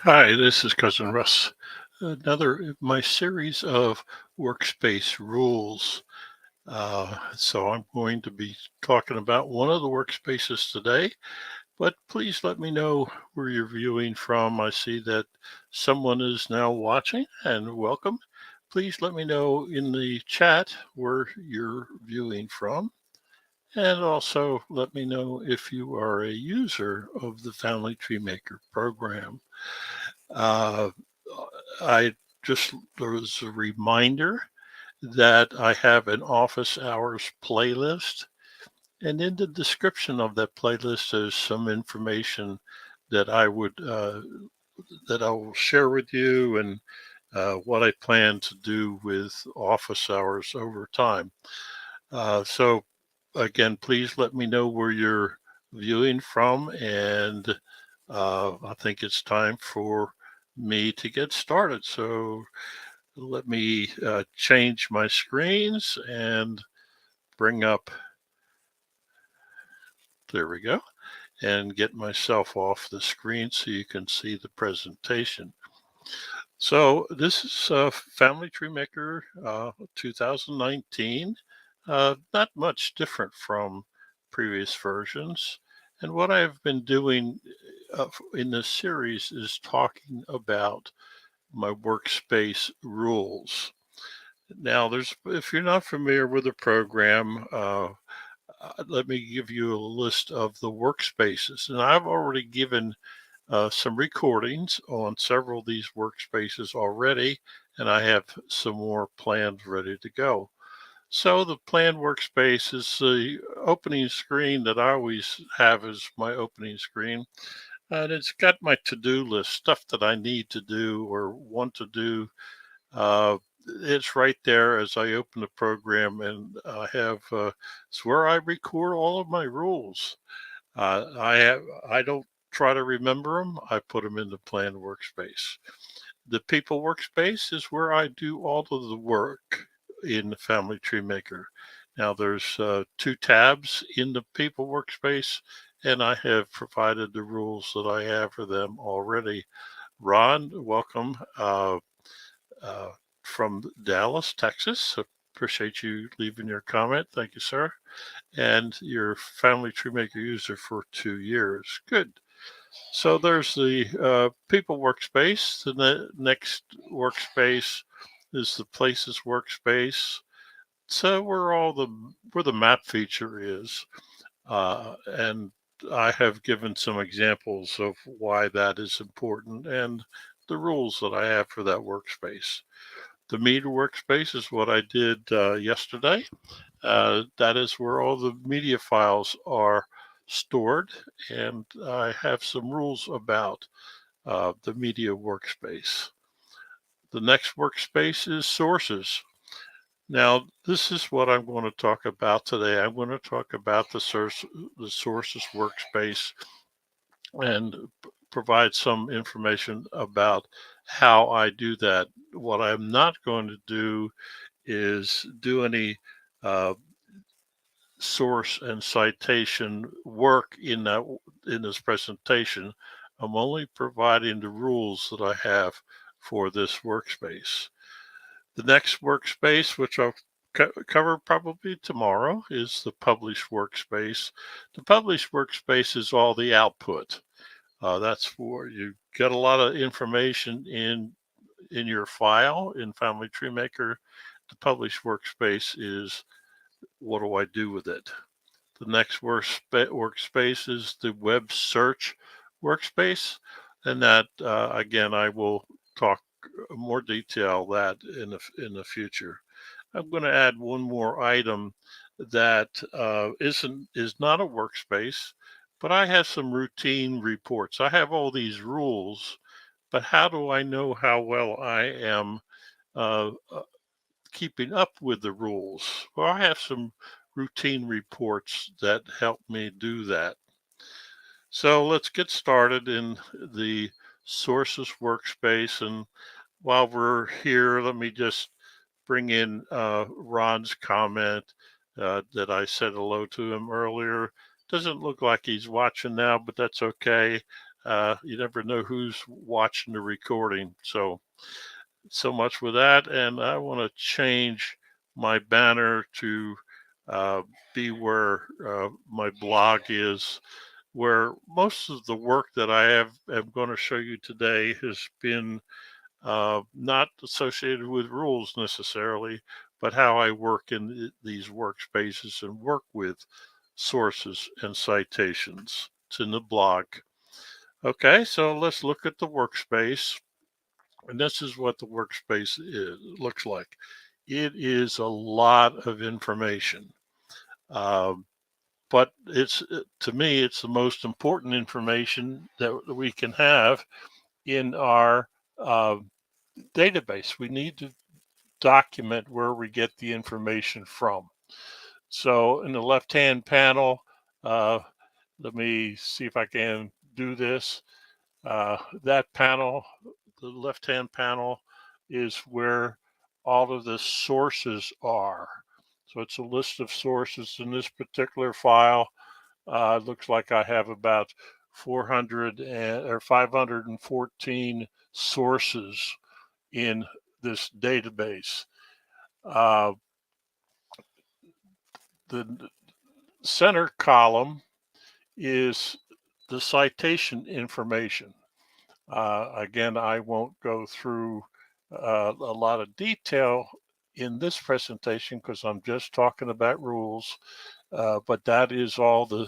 Hi, this is Cousin Russ. Another in my series of workspace rules. So I'm going to be talking about one of the workspaces today, but please let me know where you're viewing from. I see that someone is now watching, and welcome. Please let me know in the chat where you're viewing from. And also let me know if you are a user of the Family Tree Maker program. Uh, I just, there was a reminder that I have an office hours playlist. And in the description of that playlist, there's some information that that I will share with you and what I plan to do with office hours over time. So again, please let me know where you're viewing from. And I think it's time for me to get started. So let me change my screens and bring up, there we go, and get myself off the screen so you can see the presentation. So this is Family Tree Maker 2019. Not much different from previous versions. And what I've been doing in this series is talking about my workspace rules. Now, if you're not familiar with the program, let me give you a list of the workspaces. And I've already given some recordings on several of these workspaces already, and I have some more planned ready to go. So the planned workspace is the opening screen that I always have as my opening screen. And it's got my to-do list, stuff that I need to do or want to do. Uh, it's right there as I open the program, and it's where I record all of my rules. I don't try to remember them. I put them in the planned workspace. The people workspace is where I do all of the work in the Family Tree Maker. Now there's two tabs in the people workspace, and I have provided the rules that I have for them already. Ron, welcome uh, from Dallas, Texas. Appreciate you leaving your comment. Thank you, sir. And your Family Tree Maker user for 2 years. Good. So there's the people workspace. The next workspace is the places workspace. So where the map feature is, and I have given some examples of why that is important and the rules that I have for that workspace. The media workspace is what I did yesterday. That is where all the media files are stored, and I have some rules about the media workspace. The next workspace is sources. Now, this is what I'm going to talk about today. I'm going to talk about the sources workspace and provide some information about how I do that. What I'm not going to do is do any uh, source and citation work in this presentation. I'm only providing the rules that I have for this workspace. The next workspace, which I'll cover probably tomorrow, is the publish workspace. The publish workspace is all the output. That's for you get a lot of information in your file in Family Tree Maker. The publish workspace is what do I do with it? The next workspace is the web search workspace. And that, again, I will talk more detail that in the future. I'm going to add one more item that is not a workspace, but I have some routine reports. I have all these rules, but how do I know how well I am uh, keeping up with the rules? Well, I have some routine reports that help me do that. So let's get started in the sources workspace. And while we're here, let me just bring in Ron's comment that I said hello to him earlier. Doesn't look like he's watching now, but that's okay. You never know who's watching the recording. So much with that. And I want to change my banner to uh, be where my blog is, where most of the work that am going to show you today has been not associated with rules necessarily, but how I work in these workspaces and work with sources and citations. It's in the blog. Okay, so let's look at the workspace. And this is what the workspace looks like. It is a lot of information, um, but it's to me, it's the most important information that we can have in our uh, database. We need to document where we get the information from. So in the left-hand panel, uh, let me see if I can do this. That panel, the left-hand panel, is where all of the sources are. So it's a list of sources in this particular file. Looks like I have about 514 sources in this database. The center column is the citation information. Again, I won't go through a lot of detail in this presentation because I'm just talking about rules, but that is all the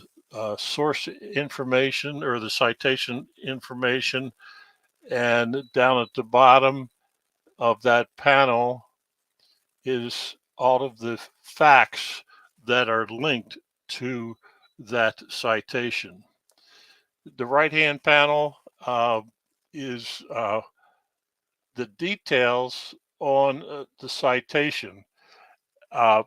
source information or the citation information. And down at the bottom of that panel is all of the facts that are linked to that citation. The right-hand panel is the details on the citation. Uh,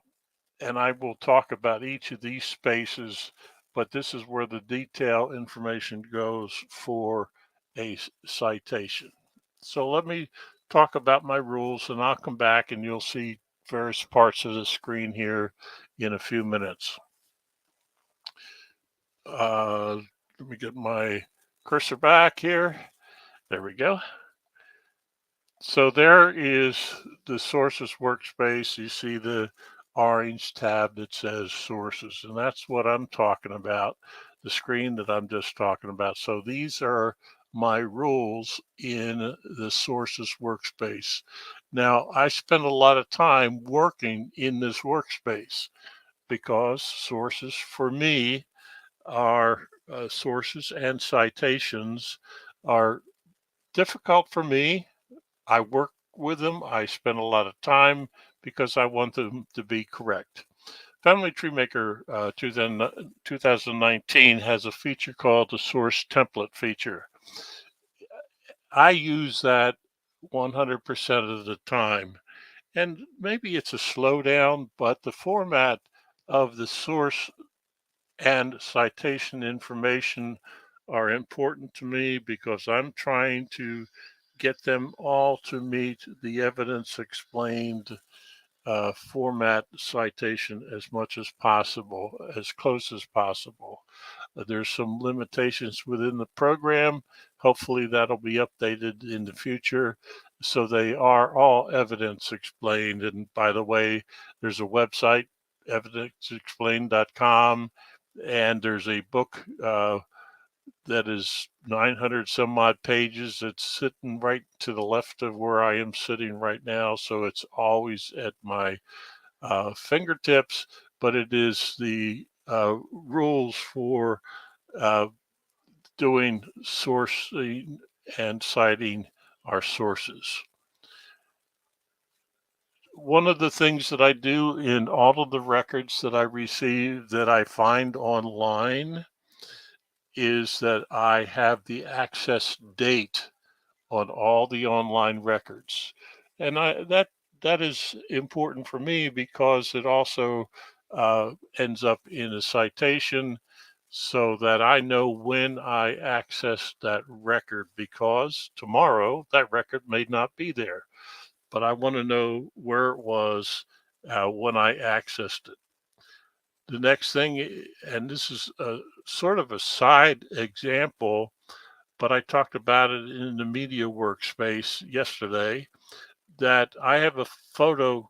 and I will talk about each of these spaces, but this is where the detail information goes for a citation. So let me talk about my rules and I'll come back and you'll see various parts of the screen here in a few minutes. Let me get my cursor back here. There we go. So there is the Sources Workspace. You see the orange tab that says Sources, and that's what I'm talking about, the screen that I'm just talking about. So these are my rules in the Sources Workspace. Now, I spend a lot of time working in this workspace because sources for me are sources and citations are difficult for me. I work with them. I spend a lot of time because I want them to be correct. Family Tree Maker 2019 has a feature called the source template feature. I use that 100% of the time. And maybe it's a slowdown, but the format of the source and citation information are important to me because I'm trying to get them all to meet the evidence explained format citation as much as possible, as close as possible. There's some limitations within the program. Hopefully that'll be updated in the future. So they are all evidence explained. And by the way, there's a website, evidenceexplained.com, and there's a book that is 900 some odd pages. It's sitting right to the left of where I am sitting right now. So it's always at my fingertips, but it is the rules for uh, doing sourcing and citing our sources. One of the things that I do in all of the records that I receive that I find online is that I have the access date on all the online records. And that is important for me because it also ends up in a citation so that I know when I accessed that record, because tomorrow that record may not be there, but I want to know where it was when I accessed it. The next thing, and this is a sort of a side example, but I talked about it in the media workspace yesterday, that I have a photo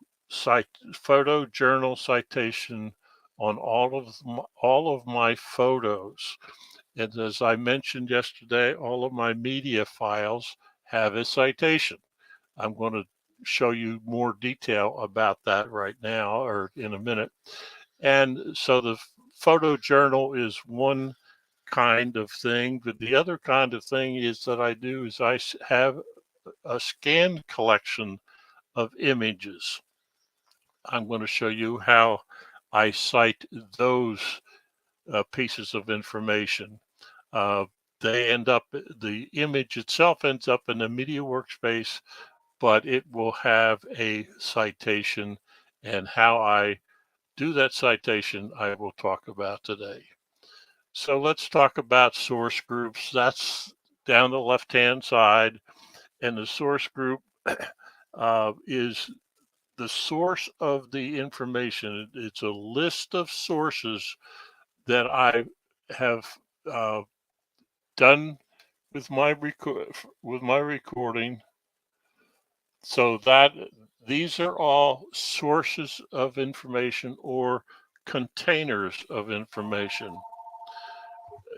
journal citation on all of my photos. And as I mentioned yesterday, all of my media files have a citation. I'm going to show you more detail about that right now or in a minute. And so the photo journal is one kind of thing, but the other kind of thing is that I do is I have a scanned collection of images. I'm going to show you how I cite those pieces of information. Uh, the image itself ends up in the media workspace, but it will have a citation, and how I do that citation I will talk about today. So let's talk about source groups. That's down the left-hand side, and the source group is the source of the information. It's a list of sources that I have uh, done with my recording, so that these are all sources of information or containers of information.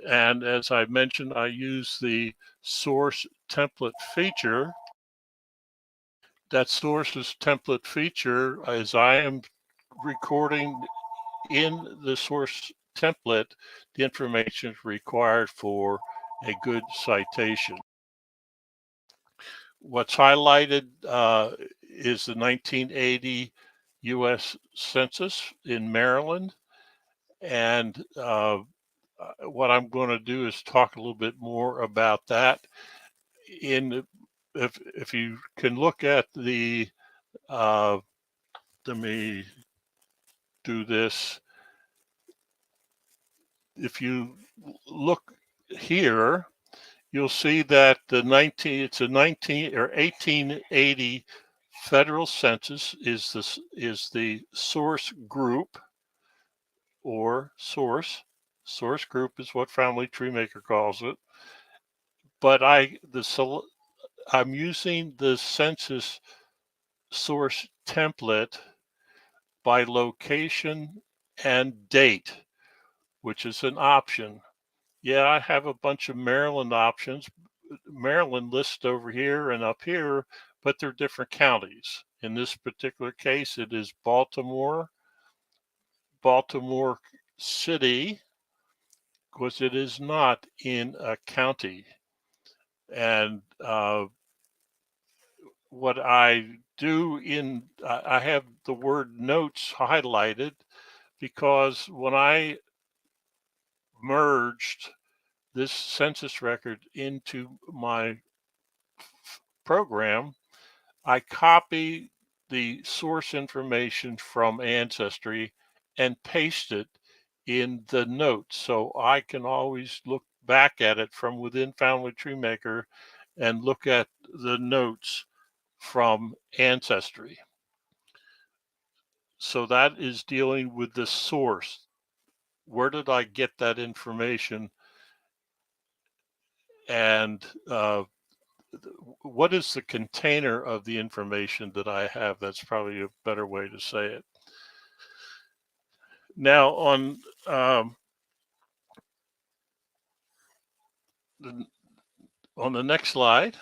And as I mentioned, I use the source template feature. That sources template feature, as I am recording in the source template, the information required for a good citation. What's highlighted is the 1980 U.S. Census in Maryland. And what I'm going to do is talk a little bit more about that. If you can look at the, let me do this. If you look here, you'll see that it's a 1880 federal census is the source group, or source. Source group is what Family Tree Maker calls it. But I'm using the census source template by location and date, which is an option. Yeah, I have a bunch of Maryland options. Maryland lists over here and up here, but they're different counties. In this particular case, it is Baltimore City, because it is not in a county. And what I do I have the word notes highlighted, because when I merged this census record into my program, I copy the source information from Ancestry and paste it in the notes, so I can always look back at it from within Family Tree Maker and look at the notes from Ancestry. So that is dealing with the source. Where did I get that information? And what is the container of the information that I have? That's probably a better way to say it. Now on the next slide,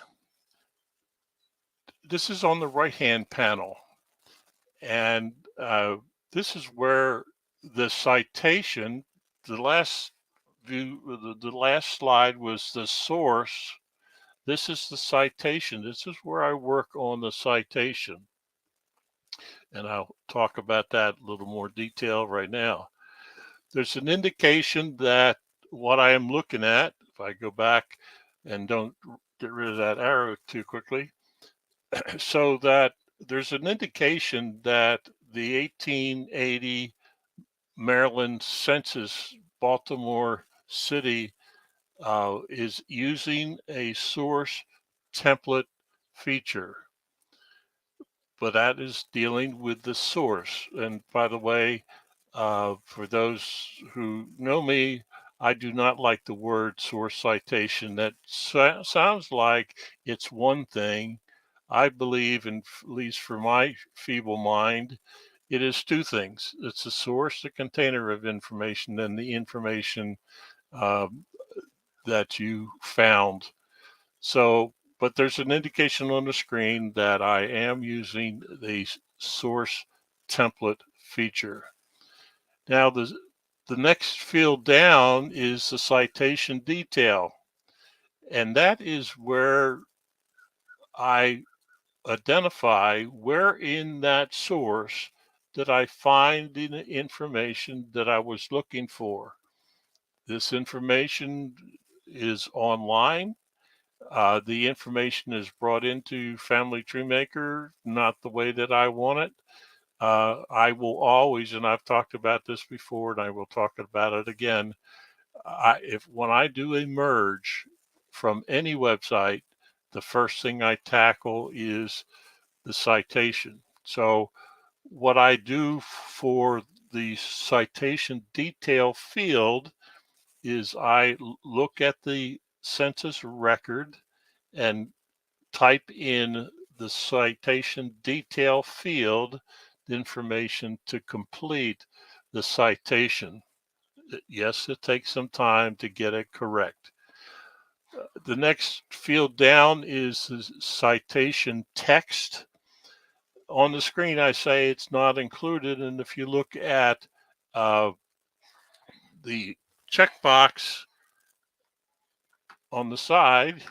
this is on the right-hand panel, and this is where the citation, the last slide was the source. This is the citation. This is where I work on the citation. And I'll talk about that in a little more detail right now. There's an indication that what I am looking at, if I go back and don't get rid of that arrow too quickly, so that there's an indication that the 1880 Maryland Census Baltimore City is using a source template feature, but that is dealing with the source. And by the way, for those who know me, I do not like the word source citation. That sounds like it's one thing. I believe, and at least for my feeble mind, it is two things. It's the source, the container of information, and the information um, that you found. So, but there's an indication on the screen that I am using the source template feature. Now, the next field down is the citation detail, and that is where I identify where in that source did I find the information that I was looking for. This information is online. The information is brought into Family Tree Maker, not the way that I want it. I will always, and I've talked about this before, and I will talk about it again. When I do a merge from any website, the first thing I tackle is the citation. So what I do for the citation detail field is I look at the census record and type in the citation detail field the information to complete the citation. Yes, it takes some time to get it correct. The next field down is the citation text. On the screen, I say it's not included. And if you look at the checkbox on the side,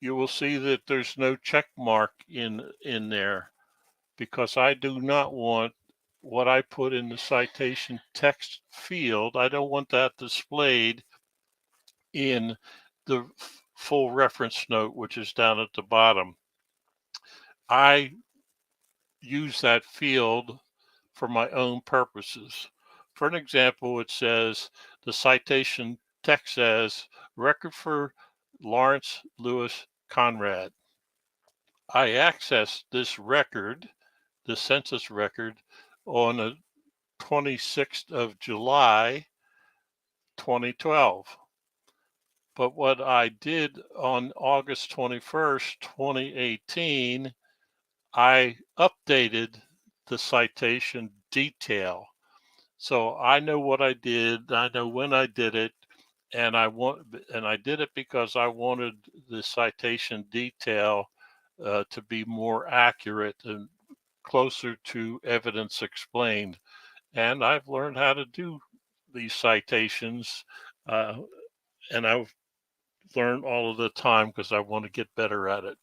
you will see that there's no check mark in there because I do not want what I put in the citation text field. I don't want that displayed in the full reference note, which is down at the bottom. I use that field for my own purposes. For an example, it says the citation text says record for Lawrence Lewis Conrad. I accessed this record, the census record, on the 26th of July, 2012. But what I did on August 21st, 2018, I updated the citation detail. So I know what I did, I know when I did it, and I did it because I wanted the citation detail to be more accurate and closer to evidence explained. And I've learned how to do these citations, uh, and I've learned all of the time because I want to get better at it.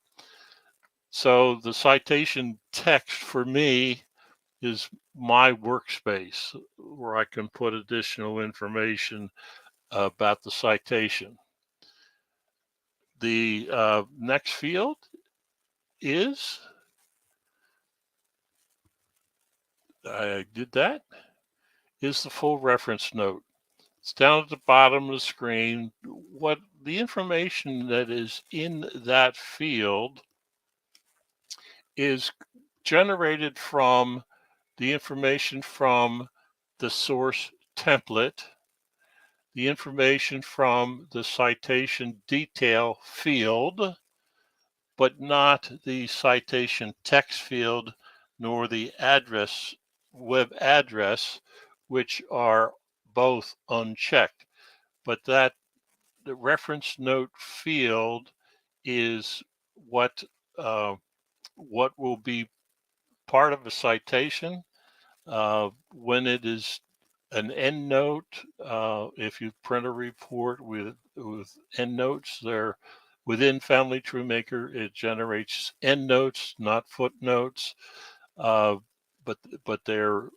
So the citation text for me is my workspace where I can put additional information about the citation. The next field is, I did that, is the full reference note. It's down at the bottom of the screen. What the information that is in that field is generated from the information from the source template, the information from the citation detail field, but not the citation text field nor the address, web address, which are both unchecked. But that the reference note field is what will be part of a citation when it is an endnote. If you print a report with endnotes, they're within Family Tree Maker. It generates endnotes, not footnotes. Uh, but but they're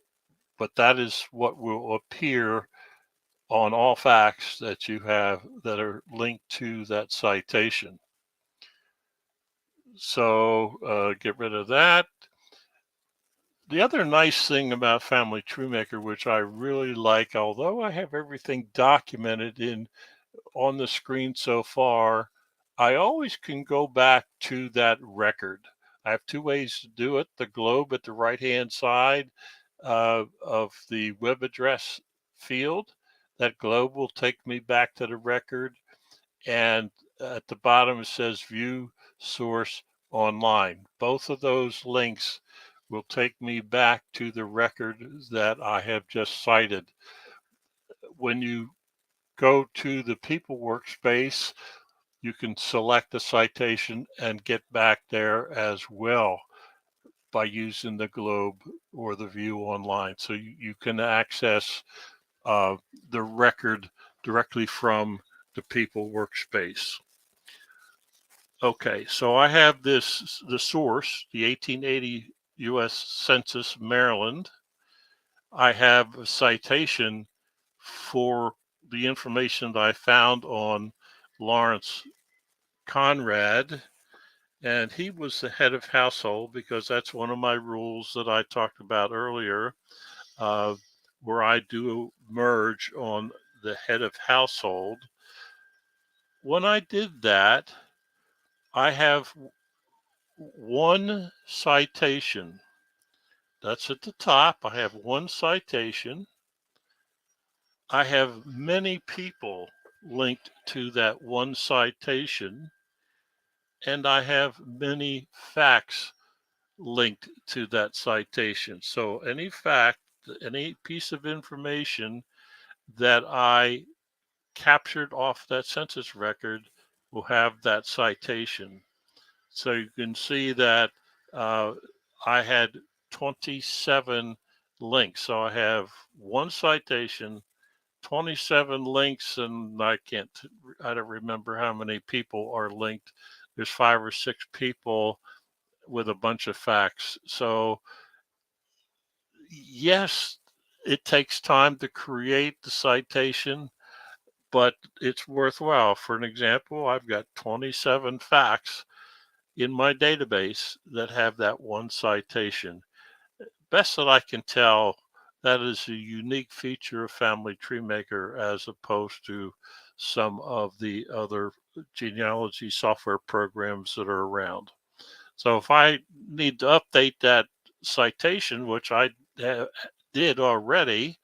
but that is what will appear on all facts that you have that are linked to that citation. So get rid of that. The other nice thing about Family Tree Maker, which I really like, although I have everything documented in on the screen so far, I always can go back to that record. I have two ways to do it. The globe at the right-hand side of the web address field, That globe will take me back to the record, and at the bottom it says view source online. Both of those links will take me back to the record that I have just cited. When you go to the people workspace, you can select the citation and get back there as well by using the globe or the view online. So you can access uh, the record directly from the people workspace. Okay, so I have the source, the 1880 U.S. Census, Maryland. I have a citation for the information that I found on Lawrence Conrad, and he was the head of household because that's one of my rules that I talked about earlier, uh, where I do merge on the head of household. When I did that, I have one citation. That's at the top. I have one citation. I have many people linked to that one citation, and I have many facts linked to that citation. So any fact, any piece of information that I captured off that census record will have that citation. So you can see that uh, I had 27 links. So I have one citation, 27 links, and I don't remember how many people are linked. There's 5 or 6 people with a bunch of facts. So yes, it takes time to create the citation, but it's worthwhile. For an example, I've got 27 facts in my database that have that one citation. Best that I can tell, that is a unique feature of Family Tree Maker as opposed to some of the other genealogy software programs that are around. So if I need to update that citation, which I did already,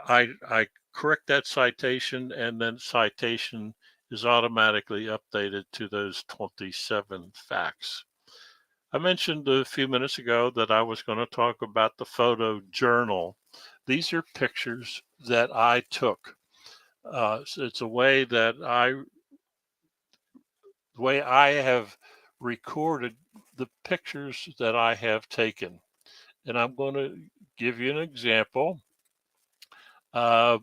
I correct that citation, and then citation is automatically updated to those 27 facts. I mentioned a few minutes ago that I was going to talk about the photo journal. These are pictures that I took. So it's the way I have recorded the pictures that I have taken. And I'm going to give you an example. Uh,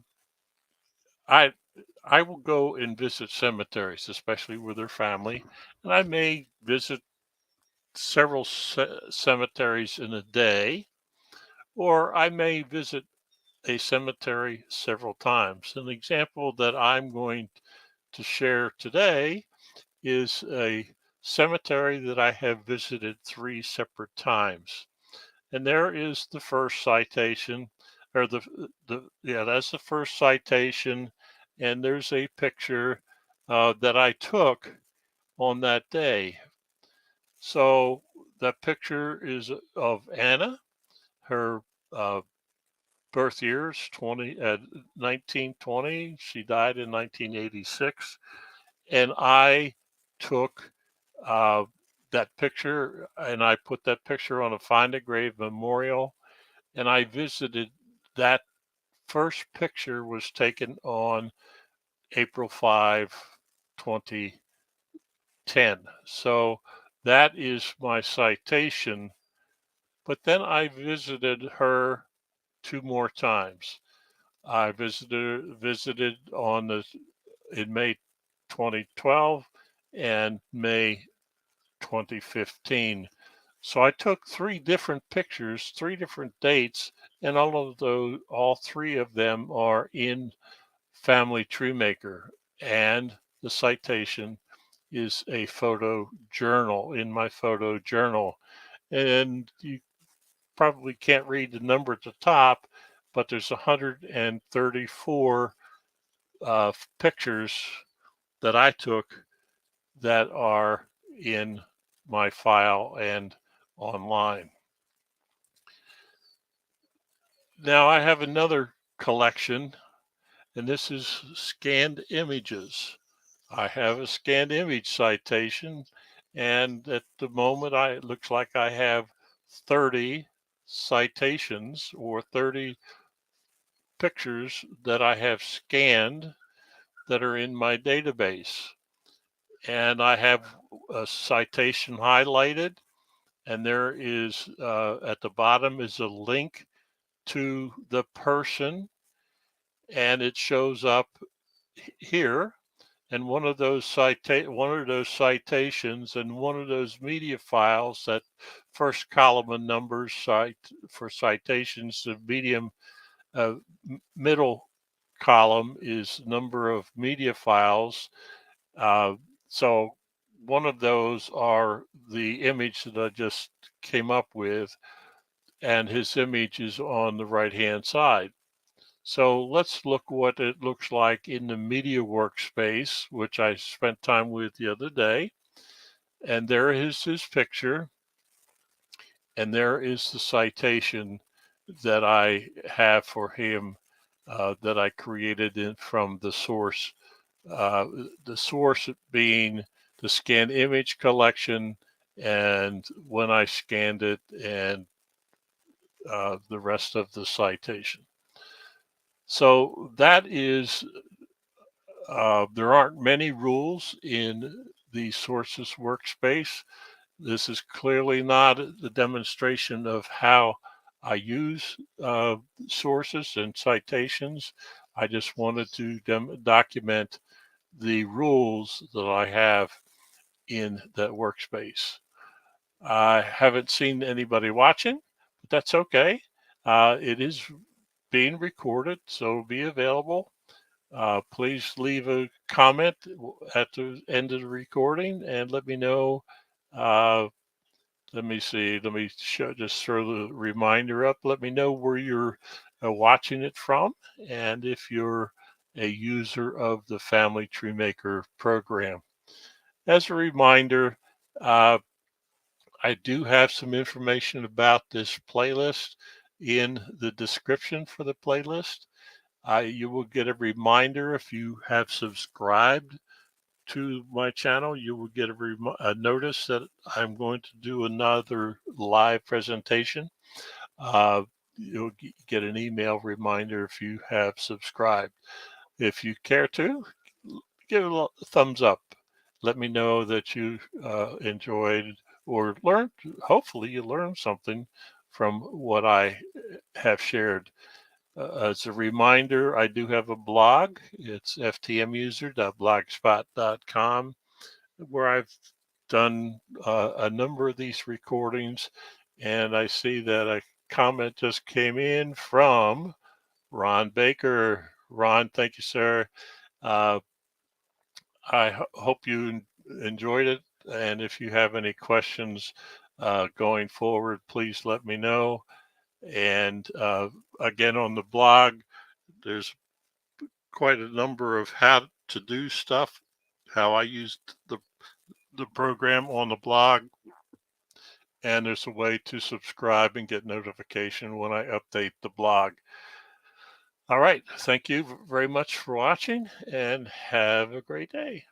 I I will go and visit cemeteries, especially with their family, and I may visit several cemeteries in a day, or I may visit a cemetery several times. An example that I'm going to share today is a cemetery that I have visited 3 separate times. And there is the first citation, or that's the first citation. And there's a picture that I took on that day. So that picture is of Anna. Her uh, birth years 1920. She died in 1986, and I took uh, that picture and I put that picture on a Find a Grave memorial, and I visited. That first picture was taken on April 5, 2010. So that is my citation. But then I visited her 2 more times. I visited in May 2012 and May 2015. So I took 3 different pictures, 3 different dates, and all 3 of them are in Family Tree Maker, and the citation is a photo journal in my photo journal. And you probably can't read the number at the top, but there's 134 pictures that I took that are in my file and online. Now I have another collection, and this is scanned images. I have a scanned image citation, and at the moment it looks like I have 30 citations or 30 pictures that I have scanned that are in my database. And I have a citation highlighted, and there is at the bottom is a link to the person, and it shows up here. And one of those citations and one of those media files, that first column of numbers for citations, the uh, middle column is number of media files. So one of those are the image that I just came up with, and his image is on the right hand side. So let's look what it looks like in the media workspace, which I spent time with the other day. And there is his picture, and there is the citation that I have for him that I created from the source. The source being the scanned image collection, and when I scanned it, and the rest of the citation. So that is, there aren't many rules in the Sources Workspace. This is clearly not the demonstration of how I use sources and citations. I just wanted to document the rules that I have in that workspace. I haven't seen anybody watching, but that's okay. It is being recorded, so it'll be available. Please leave a comment at the end of the recording and let me know. Let me see. Let me just throw the reminder up. Let me know where you're watching it from, and if you're a user of the Family Tree Maker program. As a reminder, uh, I do have some information about this playlist in the description for the playlist. You will get a reminder if you have subscribed to my channel. You will get a notice that I'm going to do another live presentation. You'll get an email reminder if you have subscribed. If you care to, give it a thumbs up. Let me know that you enjoyed or learned. Hopefully you learned something from what I have shared. As a reminder, I do have a blog. It's ftmuser.blogspot.com, where I've done a number of these recordings. And I see that a comment just came in from Ron Baker. Ron, thank you, sir. Uh, I hope you enjoyed it. And if you have any questions going forward, please let me know. And again, on the blog, there's quite a number of how to do stuff, how I used the program on the blog. And there's a way to subscribe and get notification when I update the blog. All right. Thank you very much for watching, and have a great day.